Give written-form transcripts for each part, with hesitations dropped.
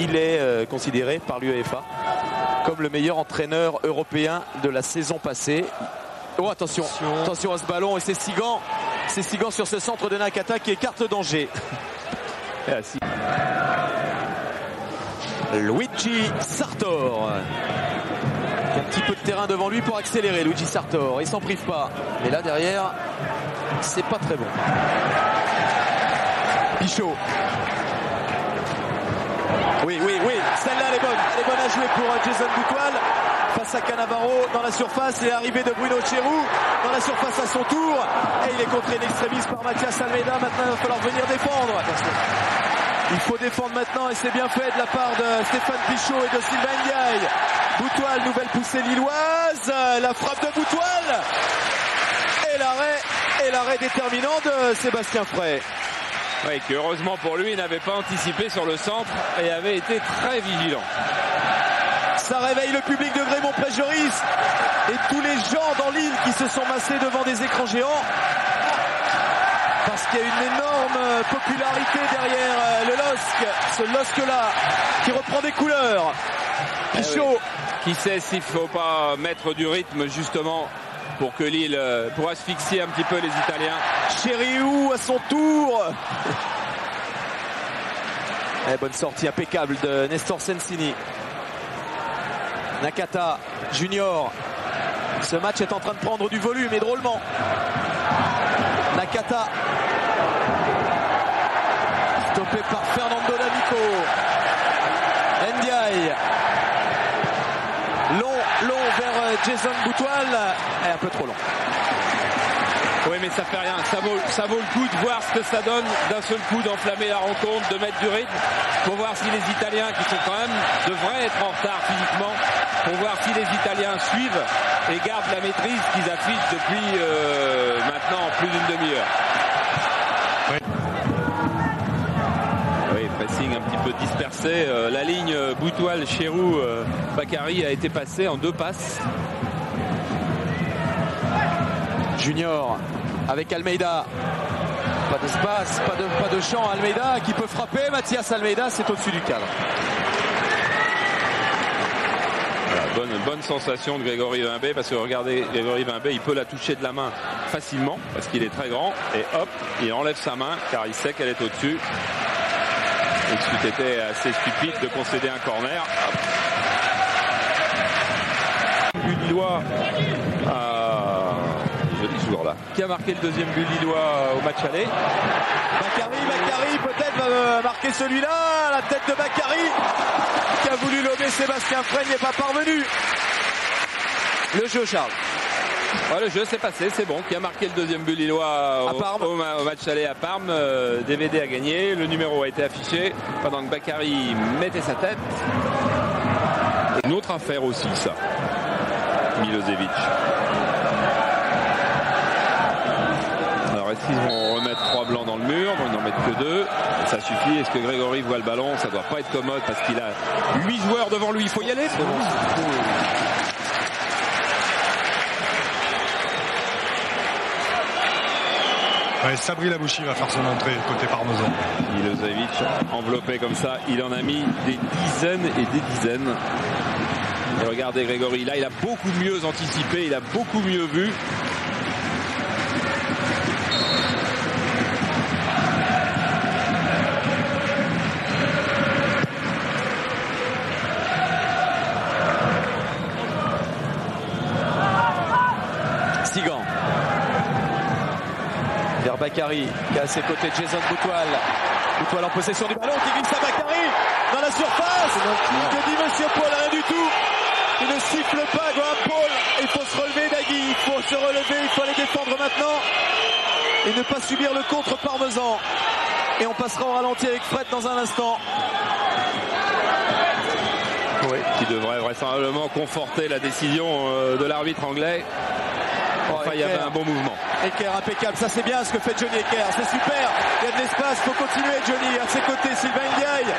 il est considéré par l'UEFA comme le meilleur entraîneur européen de la saison passée. Oh attention, attention à ce ballon, et c'est Sigan sur ce centre de Nakata qui écarte le danger. Luigi Sartor, un petit peu de terrain devant lui pour accélérer. Luigi Sartor, il s'en prive pas, mais là derrière c'est pas très bon. Pichot, oui, celle-là elle est bonne à jouer pour Jason Boutoil face à Cannavaro dans la surface, et arrivée de Bruno Cherou dans la surface à son tour, et il est contré l'extrémiste par Mathias Almeida. Maintenant il va falloir venir défendre. Il faut défendre maintenant, et c'est bien fait de la part de Stéphane Pichot et de Sylvain Ndiaye. Boutoil, nouvelle poussée lilloise, la frappe de Boutoil et l'arrêt déterminant de Sébastien Frey. Oui, qui heureusement pour lui n'avait pas anticipé sur le centre et avait été très vigilant. Ça réveille le public de Grésmont-Pré-Joris et tous les gens dans l'île qui se sont massés devant des écrans géants, parce qu'il y a une énorme popularité derrière le LOSC, ce LOSC-là qui reprend des couleurs. Pichot. Qui sait s'il ne faut pas mettre du rythme justement pour que Lille, pour asphyxier un petit peu les Italiens. Chériou à son tour. Bonne sortie impeccable de Nestor Sensini. Nakata Junior. Ce match est en train de prendre du volume, et drôlement. Nakata, stoppé par Fernando D'Amico. Ndiaye, long vers Jason Boutoil, et un peu trop long. Oui, mais ça fait rien, ça vaut le coup de voir ce que ça donne d'un seul coup, d'enflammer la rencontre, de mettre du rythme, pour voir si les Italiens, qui sont quand même, devraient être en retard physiquement, pour voir si les Italiens suivent et gardent la maîtrise qu'ils affichent depuis maintenant plus d'une demi-heure. Oui, pressing un petit peu dispersé. La ligne Boutoil, Cherou, Bakary a été passée en 2 passes. Junior avec Almeida. Pas d'espace, pas de champ. Almeida qui peut frapper. Mathias Almeida, c'est au-dessus du cadre. Voilà, bonne sensation de Grégory Vimbé, parce que regardez, Grégory Vimbé, il peut la toucher de la main facilement parce qu'il est très grand, et hop, il enlève sa main car il sait qu'elle est au-dessus. Il c'eût été assez stupide de concéder un corner. But lillois là, qui a marqué le deuxième but lillois au match aller. Bakary peut-être va marquer celui-là. La tête de Bakary qui a voulu lober Sébastien Frey n'est pas parvenu. Le jeu, Charles. Ouais, le jeu s'est passé, c'est bon. Qui a marqué le deuxième but lillois au match aller à Parme. DVD a gagné, le numéro a été affiché pendant que Bakary mettait sa tête. Une autre affaire aussi, ça. Milosevic. Alors est-ce qu'ils vont remettre 3 blancs dans le mur? Ils n'en mettent que 2. Ça suffit. Est-ce que Grégory voit le ballon? Ça doit pas être commode parce qu'il a 8 joueurs devant lui. Il faut y aller. C'est bon. Ouais, Sabri Labouchi va faire son entrée côté Parmesan. Milosevic enveloppé comme ça, il en a mis des dizaines et des dizaines. Et regardez Grégory, là il a beaucoup mieux anticipé, il a beaucoup mieux vu. Sigan vers Bakary qui a à ses côtés Jason Boutoil. Boutoil en possession du ballon qui glisse à Bakary dans la surface. Que dit Monsieur Paul? Rien du tout. Il ne siffle pas, Graham Paul. Il faut se relever, Nagui. Il faut se relever, il faut aller défendre maintenant et ne pas subir le contre Parmesan. Et on passera au ralenti avec Fred dans un instant. Oui, qui devrait vraisemblablement conforter la décision de l'arbitre anglais. Enfin, il y avait un bon mouvement. Eker impeccable, ça c'est bien ce que fait Johnny Eker, c'est super, il y a de l'espace, il faut continuer Johnny, à ses côtés Sylvain Ndiaye.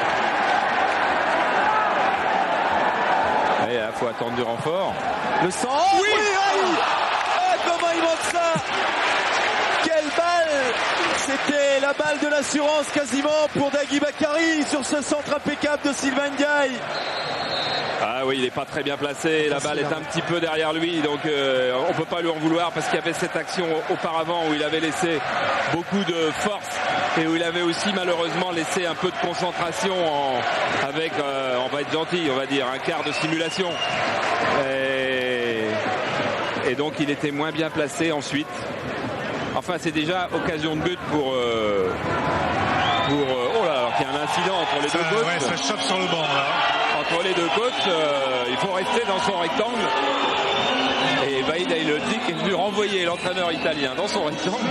Et il faut attendre du renfort. Le centre, oui, oui. Ah, comment il manque ça. Quelle balle C'était la balle de l'assurance quasiment pour Dagui Bakary sur ce centre impeccable de Sylvain Ndiaye. Ah oui, il n'est pas très bien placé, la balle est un petit peu derrière lui, donc on ne peut pas lui en vouloir parce qu'il y avait cette action auparavant où il avait laissé beaucoup de force et où il avait aussi malheureusement laissé un peu de concentration avec, on va être gentil, on va dire, un quart de simulation. Et donc il était moins bien placé ensuite. Enfin, c'est déjà occasion de but pour oh là, alors qu'il y a un incident entre les deux coachs. Ouais, ça chope sur le banc là. Entre les deux coachs, il faut rester dans son rectangle. Et Vahid Halilhodžić est venu renvoyer l'entraîneur italien dans son rectangle.